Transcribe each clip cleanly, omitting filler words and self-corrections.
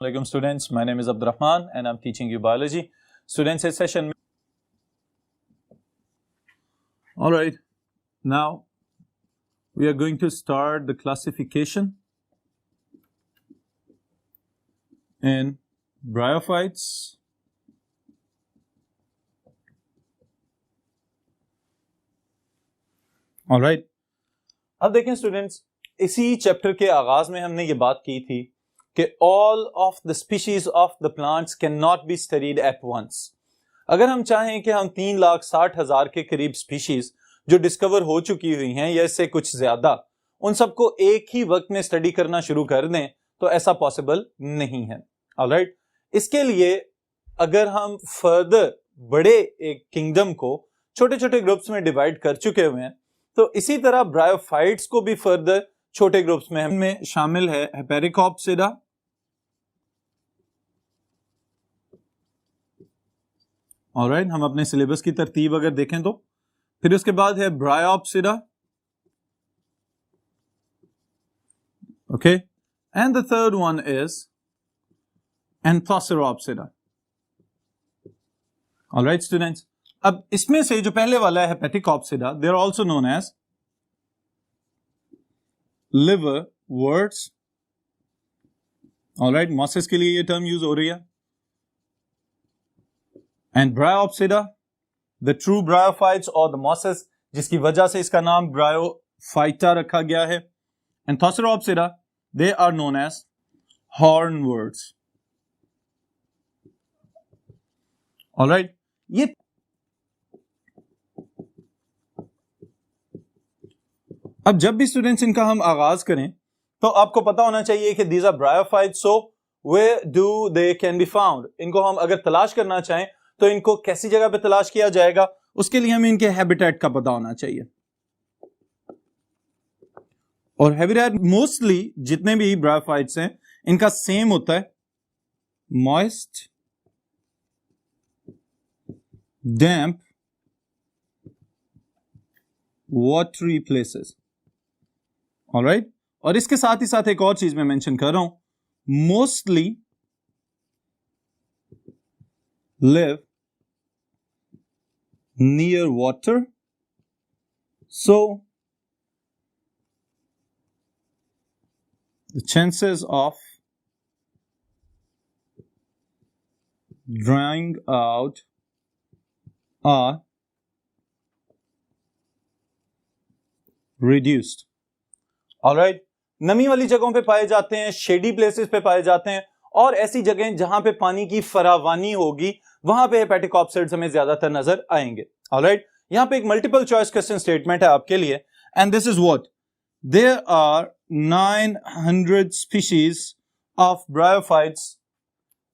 Assalamualaikum students, my name is Abdurrahman and I'm teaching you biology. Students, this session. Alright, now we are going to start the classification in bryophytes. Alright, अब देखें students, इसी chapter के आगाज में हमने ये बात की थी कि all of the species of the plants cannot be studied at once. अगर हम चाहें कि हम 3,60,000 के करीब स्पीशीज जो डिस्कवर हो चुकी हुई हैं या इससे कुछ ज्यादा, उन सबको एक ही वक्त में स्टडी करना शुरू कर दें तो ऐसा पॉसिबल नहीं है. ऑलराइट, इसके लिए अगर हम फर्दर बड़े एक किंगडम को छोटे छोटे ग्रुप्स में डिवाइड कर चुके हुए हैं, तो इसी तरह ब्रायोफाइट्स को भी फर्दर छोटे ग्रुप्स में शामिल है हेपेरिकॉप्सिडा, ऑलराइट, हम अपने सिलेबस की तरतीब अगर देखें तो फिर उसके बाद है Bryopsida, okay, and the third one is Anthocerotopsida. Alright students, अब इसमें से जो पहले वाला है Hepaticopsida, they are also known as liverworts. Alright, mosses के लिए ये टर्म यूज हो रही है. And Bryopsida, the true bryophytes और द मॉसेस, जिसकी वजह से इसका नाम ब्रायोफाइटा रखा गया है. Anthocerotopsida, they are known as hornworts. Alright, ये अब जब भी स्टूडेंट्स इनका हम आगाज करें तो आपको पता होना चाहिए कि these are bryophytes, so where do they can be found. इनको हम अगर तलाश करना चाहें तो इनको कैसी जगह पे तलाश किया जाएगा, उसके लिए हमें इनके हैबिटेट का पता होना चाहिए. और हैबिटेट मोस्टली जितने भी ब्रायोफाइट्स हैं इनका सेम होता है, मॉइस्ट, डैम्प, वाटरी प्लेसेस. ऑलराइट, और इसके साथ ही साथ एक और चीज मैं मेंशन कर रहा हूं, mostly live near water, so the chances of drying out are reduced. Alright, नमी वाली जगहों पे पाए जाते हैं, शेडी प्लेसेस पे पाए जाते हैं, और ऐसी जगहें जहां पे पानी की फरावानी होगी वहां पे हेपेटिकॉप्सिड्स हमें ज्यादातर नजर आएंगे. ऑलराइट, यहां पे एक मल्टीपल चॉइस क्वेश्चन स्टेटमेंट है आपके लिए, and this is what, there are 900 species of bryophytes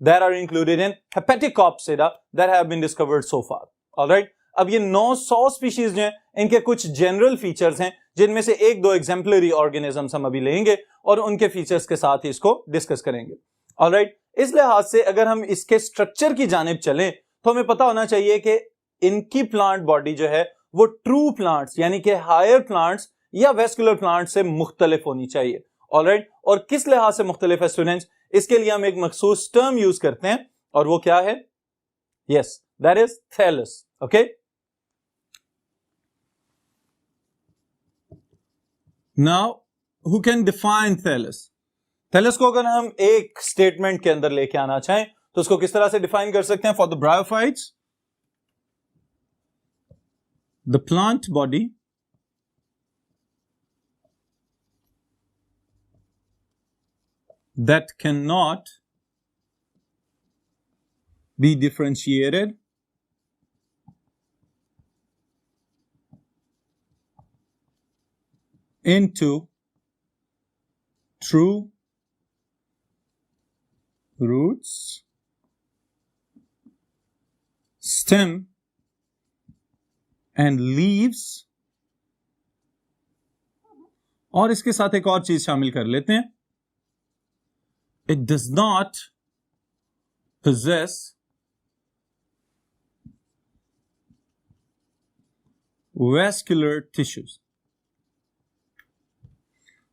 that are included in Hepaticopsida that have been discovered so far. Alright, अब ये 900 स्पीशीज हैं, इनके कुछ जनरल फीचर्स हैं जिनमें से एक दो एग्जाम्पलरी ऑर्गेनिजम्स हम अभी लेंगे और उनके फीचर्स के साथ ही इसको डिस्कस करेंगे. ऑलराइट, इस लिहाज से अगर हम इसके स्ट्रक्चर की जानिब चलें तो हमें पता होना चाहिए कि इनकी प्लांट बॉडी जो है वो ट्रू प्लांट्स यानी कि हायर प्लांट्स या वेस्कुलर प्लांट्स से मुख्तलिफ होनी चाहिए. ऑलराइट, और किस लिहाज से मुख्तलिफ है स्टूडेंट्स, इसके लिए हम एक मखसूस टर्म यूज करते हैं और वो क्या है, yes, that is thallus. Okay, now who can define thallus. Thallus को अगर हम एक स्टेटमेंट के अंदर लेके आना चाहें तो उसको किस तरह से डिफाइन कर सकते हैं. For the bryophytes, the plant body that cannot be differentiated into true roots, stem and leaves. और इसके साथ एक और चीज शामिल कर लेते हैं, it does not possess vascular tissues.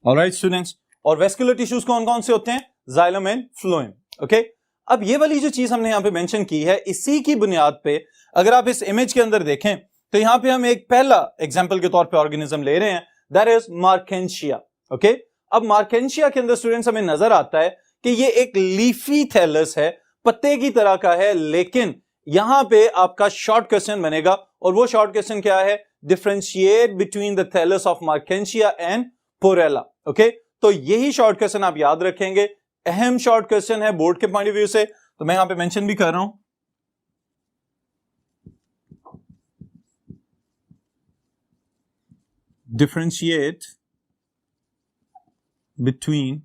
Alright students, और वेस्कुलर टिश्यूज कौन कौन से होते हैं? Xylem and phloem. ओके। अब ये वाली जो चीज हमने यहां पे मेंशन की है, इसी की बुनियाद पे अगर आप इस इमेज के अंदर देखें तो यहां पे हम एक पहला एग्जांपल के तौर पे ऑर्गेनिज्म ले रहे हैं, दैट इज मार्केंशिया। ओके, अब मार्केंशिया के अंदर स्टूडेंट्स हमें नजर आता है कि ये एक लीफी थैलस है, पत्ते की तरह का है, लेकिन यहां पे आपका शॉर्ट क्वेश्चन बनेगा और वो शॉर्ट क्वेश्चन क्या है, differentiate between the thallus of Marchantia and Porella. Okay, तो यही शॉर्ट क्वेश्चन आप याद रखेंगे, अहम शॉर्ट क्वेश्चन है बोर्ड के पॉइंट ऑफ व्यू से, तो मैं यहां पे मेंशन भी कर रहा हूं। Differentiate between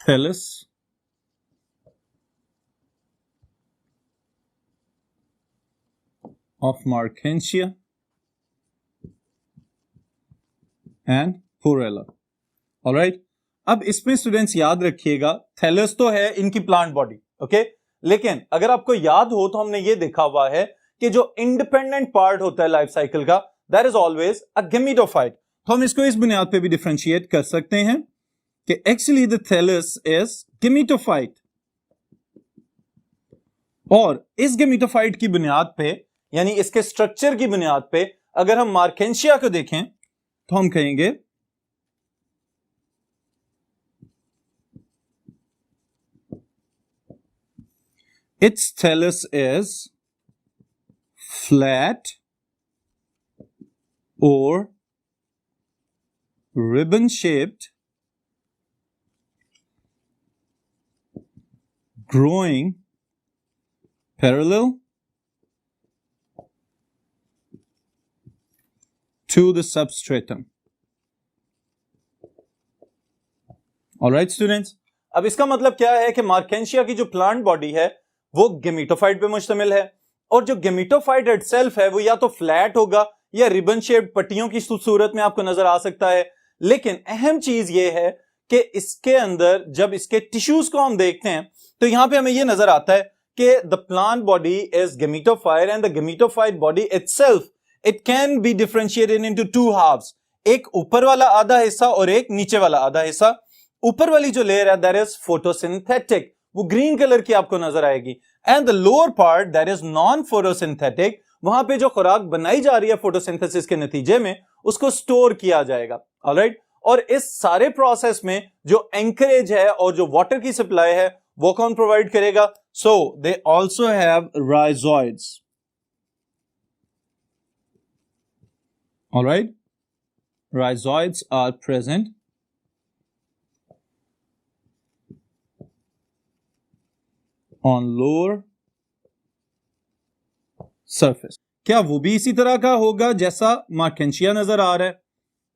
thallus of Markensia and Porella. Alright, अब इसमें स्टूडेंट्स याद रखिएगा, थैलस तो है इनकी प्लांट बॉडी, ओके, लेकिन अगर आपको याद हो तो हमने ये देखा हुआ है कि जो इंडिपेंडेंट पार्ट होता है लाइफ साइकिल का, that is always a gametophyte. तो हम इसको इस बुनियाद पे भी डिफरेंशिएट कर सकते हैं कि actually the thallus is gametophyte, और इस गेमेटोफाइट की बुनियाद पे, यानी इसके स्ट्रक्चर की बुनियाद पे अगर हम मार्केंशिया को देखें तो हम कहेंगे इट्स थैलस इज फ्लैट और ribbon shaped, growing parallel to the substratum. Alright students, अब इसका मतलब क्या है कि मार्केंशिया की जो प्लांट बॉडी है वो गेमेटोफाइट पे मुश्तमिल है, और जो गेमेटोफाइट इटसेल्फ है वो या तो फ्लैट होगा या रिबन शेप्ड पट्टियों की सूरत में आपको नजर आ सकता है। लेकिन अहम चीज ये है कि इसके अंदर जब इसके टिश्यूज को हम देखते हैं तो यहां पे हमें ये नजर आता है कि the plant body is gametophyte and the gametophyte body itself it can be differentiated into two halves, एक ऊपर वाला आधा हिस्सा और एक नीचे वाला आधा हिस्सा। ऊपर वाली जो लेयर है दैट इज फोटोसिंथेटिक, वो ग्रीन कलर की आपको नजर आएगी, and the lower part that is non photosynthetic, वहां पे जो खुराक बनाई जा रही है फोटोसिंथेसिस के नतीजे में उसको स्टोर किया जाएगा। ऑलराइट, और इस सारे प्रोसेस में जो एंकरेज है और जो वाटर की सप्लाई है वो कौन प्रोवाइड करेगा? So they also have rhizoids. Alright, rhizoids are present on lower surface. क्या वो भी इसी तरह का होगा जैसा मार्केंशिया नजर आ रहा है?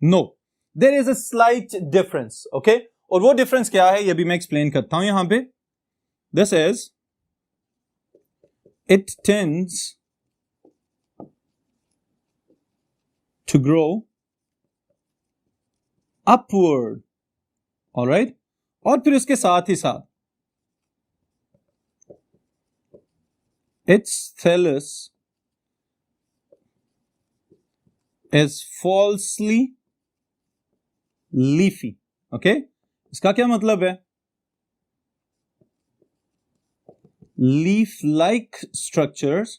No, there is a slight difference. Okay, और वो डिफरेंस क्या है ये भी मैं एक्सप्लेन करता हूं यहां पे। This is it tends to grow upward. Alright, और फिर उसके साथ ही साथ its thallus is falsely leafy. okay, इसका क्या मतलब है? leaf like structures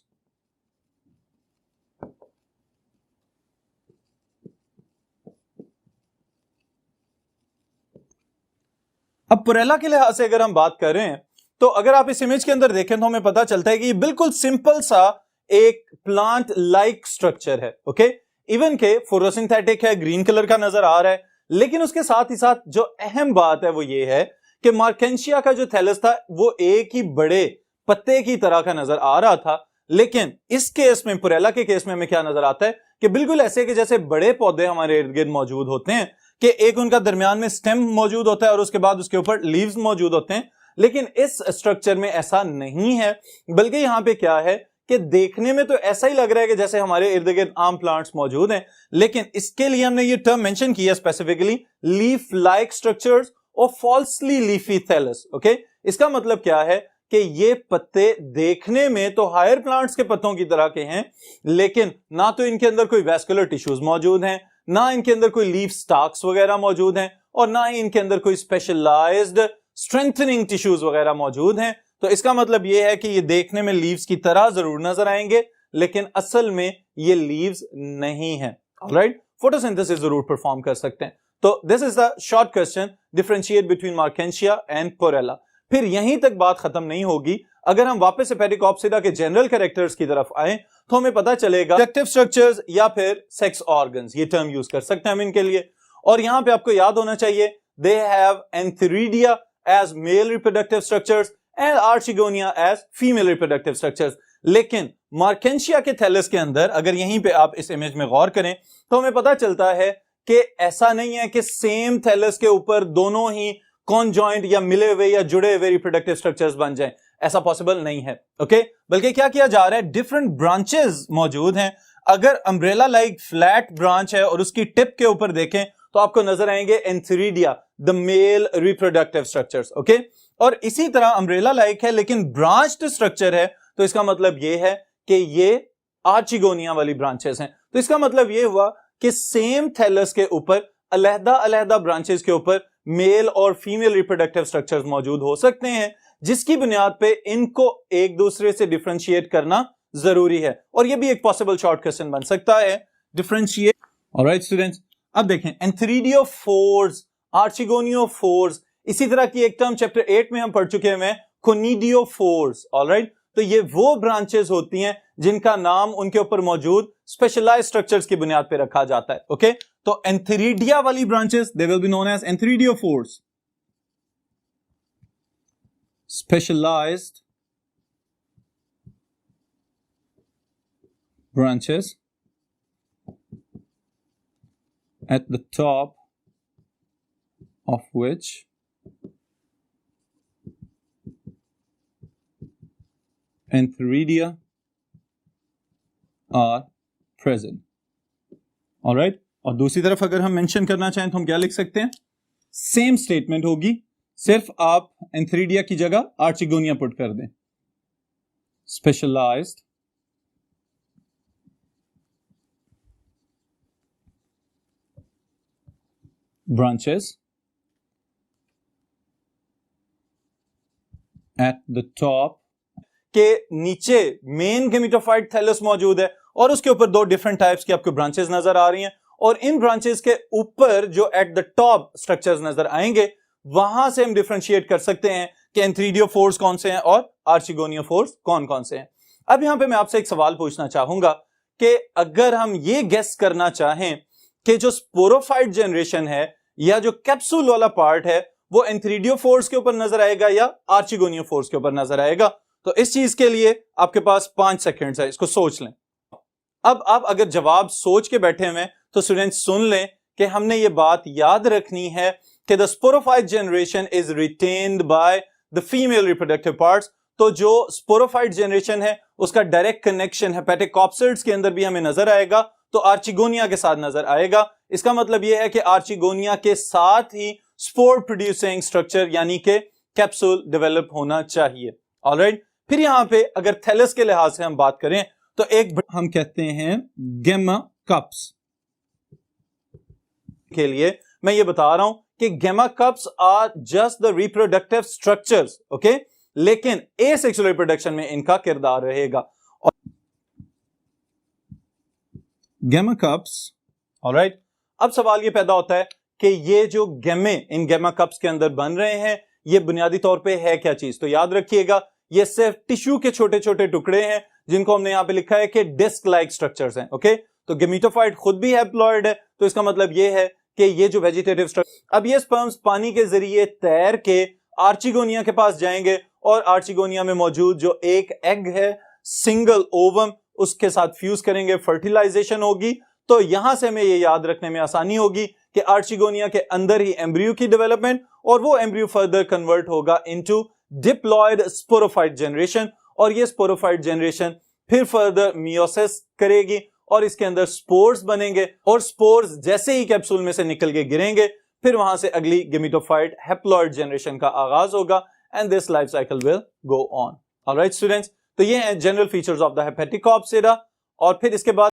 अब पुरेला के लिहाज से अगर हम बात कर रहे हैं तो अगर आप इस इमेज के अंदर देखें तो हमें पता चलता है कि ये बिल्कुल सिंपल सा एक प्लांट लाइक स्ट्रक्चर है। ओके, इवन के फोटोसिंथेटिक है, ग्रीन कलर का नजर आ रहा है, लेकिन उसके साथ ही साथ जो अहम बात है वो ये है कि मार्केंशिया का जो थैलस था वो एक ही बड़े पत्ते की तरह का नजर आ रहा था, लेकिन इस केस में, पुरेला के केस में हमें क्या नजर आता है कि बिल्कुल ऐसे कि जैसे बड़े पौधे हमारे इर्द गिर्द मौजूद होते हैं कि एक उनका दरमियान में स्टेम मौजूद होता है और उसके बाद उसके ऊपर लीव्स मौजूद होते हैं, लेकिन इस स्ट्रक्चर में ऐसा नहीं है, बल्कि यहां पे क्या है कि देखने में तो ऐसा ही लग रहा है कि जैसे हमारे इर्द गिर्द आम प्लांट्स मौजूद हैं, लेकिन इसके लिए हमने ये टर्म मेंशन किया स्पेसिफिकली, लीफ लाइक स्ट्रक्चर्स और फॉल्सली लीफी थैलस। ओके, इसका मतलब क्या है कि ये पत्ते देखने में तो हायर प्लांट्स के पत्तों की तरह के हैं, लेकिन ना तो इनके अंदर कोई वैस्कुलर टिश्यूज मौजूद हैं, ना इनके अंदर कोई लीफ स्टाक्स वगैरह मौजूद हैं, और ना ही इनके अंदर कोई स्पेशलाइज्ड स्ट्रेंथनिंग टिश्यूज वगैरह मौजूद हैं। तो इसका मतलब यह है कि ये देखने में लीव्स की तरह जरूर नजर आएंगे, लेकिन असल में ये लीव्स नहीं है। ऑलराइट, फोटोसिंथेसिस जरूर परफॉर्म कर सकते हैं। तो this is the short question, differentiate between Marchantia and Porella. फिर यहीं तक बात खत्म नहीं होगी। अगर हम वापस हेपेटिकॉप्सिडा के जनरल कैरेक्टर्स की तरफ आए तो हमें पता चलेगा रिप्रोडक्टिव स्ट्रक्चर्स या फिर सेक्स ऑर्गन्स, ये टर्म यूज कर सकते हैं हम इनके लिए। और यहां पे आपको याद होना चाहिए they have antheridia as male reproductive structures and archegonia as female reproductive structures. लेकिन मार्केंशिया के थैलस के अंदर अगर यहीं पे आप इस इमेज में गौर करें तो हमें पता चलता है कि ऐसा नहीं है कि सेम थैलस के ऊपर दोनों ही कॉन्जॉइंट या मिले हुए या जुड़े हुए रिप्रोडक्टिव स्ट्रक्चर्स बन जाएं, ऐसा पॉसिबल नहीं है। ओके, बल्कि क्या किया जा रहा है, डिफरेंट ब्रांचेस मौजूद हैं। अगर अम्ब्रेला लाइक फ्लैट ब्रांच है और उसकी टिप के ऊपर देखें तो आपको नजर आएंगे antheridia, the male reproductive structures. Okay, और इसी तरह अम्ब्रेला लाइक है लेकिन ब्रांच्ड स्ट्रक्चर है, तो इसका मतलब यह है कि ये आर्चिगोनिया वाली ब्रांचेस हैं। तो इसका मतलब यह हुआ कि सेम थैलस के ऊपर अलहदा अलहदा ब्रांचेस के ऊपर मेल और फीमेल रिप्रोडक्टिव स्ट्रक्चर्स मौजूद हो सकते हैं, जिसकी बुनियाद पे इनको एक दूसरे से डिफरेंशिएट करना जरूरी है। और ये भी एक पॉसिबल शॉर्ट क्वेश्चन बन सकता है, डिफरेंशिएट। ऑलराइट स्टूडेंट्स, अब देखें एंथेरिडियोफोर्स, आर्चिगोनियोफोर्स, इसी तरह की एक टर्म चैप्टर 8 में हम पढ़ चुके हैं, कोनिडियोफोर्स। ऑलराइट, तो ये वो ब्रांचेस होती हैं जिनका नाम उनके ऊपर मौजूद स्पेशलाइज्ड स्ट्रक्चर्स की बुनियाद पे रखा जाता है। ओके, तो एंथेरिडिया वाली branches they will be known as antheridiophores, specialized branches at the top of which antheridia are present. Alright, और दूसरी तरफ अगर हम मेंशन करना चाहें तो हम क्या लिख सकते हैं, सेम स्टेटमेंट होगी, सिर्फ आप एंथेरिडिया की जगह आर्चिगोनिया पुट कर दें। Specialised branches at the top के नीचे मेन गेमेटोफाइट थैलस मौजूद है और उसके ऊपर दो डिफरेंट टाइप्स की आपको ब्रांचेस नजर आ रही हैं, और इन ब्रांचेस के ऊपर जो एट द टॉप स्ट्रक्चर्स नजर आएंगे वहां से हम डिफरेंशिएट कर सकते हैं कि एंथेरिडियोफोर्स कौन से हैं और आर्चिगोनियोफोर्स कौन कौन से हैं। अब यहां पे मैं आपसे एक सवाल पूछना चाहूंगा कि अगर हम ये गेस करना चाहें कि जो स्पोरोफाइट जनरेशन है या जो कैप्सूल वाला पार्ट है वो एंथेरिडियोफोर्स के ऊपर नजर आएगा या आर्चिगोनियोफोर्स के ऊपर नजर आएगा, तो इस चीज के लिए आपके पास 5 सेकंड्स है, इसको सोच लें। अब आप अगर जवाब सोच के बैठे हुए तो स्टूडेंट्स सुन लें कि हमने ये बात याद रखनी है कि the sporophyte generation is retained by the female reproductive parts. तो जो स्पोरोफाइट जनरेशन है उसका डायरेक्ट कनेक्शन हेपेटिकॉप्सिड्स के अंदर भी हमें नजर आएगा, तो आर्चिगोनिया के साथ नजर आएगा। इसका मतलब यह है कि आर्चिगोनिया के साथ ही स्पोर प्रोड्यूसिंग स्ट्रक्चर यानी कि कैप्सूल डेवलप होना चाहिए। ऑलराइट, फिर यहां पे अगर थैलस के लिहाज से हम बात करें तो एक हम कहते हैं गैमा कप्स के लिए मैं ये बता रहा हूं कि gemma cups are just the reproductive structures. Okay, लेकिन एसेक्सुअल रिप्रोडक्शन में इनका किरदार रहेगा। और गैमा कप्स, ऑलराइट, अब सवाल ये पैदा होता है कि ये जो गैमे इन गैमा कप्स के अंदर बन रहे हैं ये बुनियादी तौर पे है क्या चीज, तो याद रखिएगा ये सिर्फ टिश्यू के छोटे छोटे टुकड़े हैं जिनको हमने यहां पे लिखा है कि डिस्क लाइक स्ट्रक्चर्स हैं। ओके, तो गेमेटोफाइट खुद भी हैप्लॉइड है, तो इसका मतलब ये है कि ये जो वेजिटेटिव स्ट्रक्चर, अब ये स्पर्म्स पानी के जरिए तैर के आर्चिगोनिया के पास जाएंगे और आर्चिगोनिया में मौजूद जो एक एग है सिंगल ओवम उसके साथ फ्यूज करेंगे, फर्टिलाइजेशन होगी। तो यहां से हमें ये याद रखने में आसानी होगी कि आर्चिगोनिया के अंदर ही एम्ब्रियो की डेवलपमेंट और वो एम्ब्रियो फर्दर कन्वर्ट होगा इनटू डिप्लॉयड स्पोरोफाइट जनरेशन, और ये स्पोरोफाइट जनरेशन फिर फर्दर मियोसिस करेगी और इसके अंदर स्पोर्स बनेंगे, और स्पोर्स जैसे ही कैप्सूल में से निकल के गिरेंगे फिर वहां से अगली गेमेटोफाइट हैप्लॉइड जनरेशन का आगाज होगा and this life cycle will go on. Alright students, तो ये है जनरल फीचर्स ऑफ द हेपेटिकॉप्सिडा। और फिर इसके बाद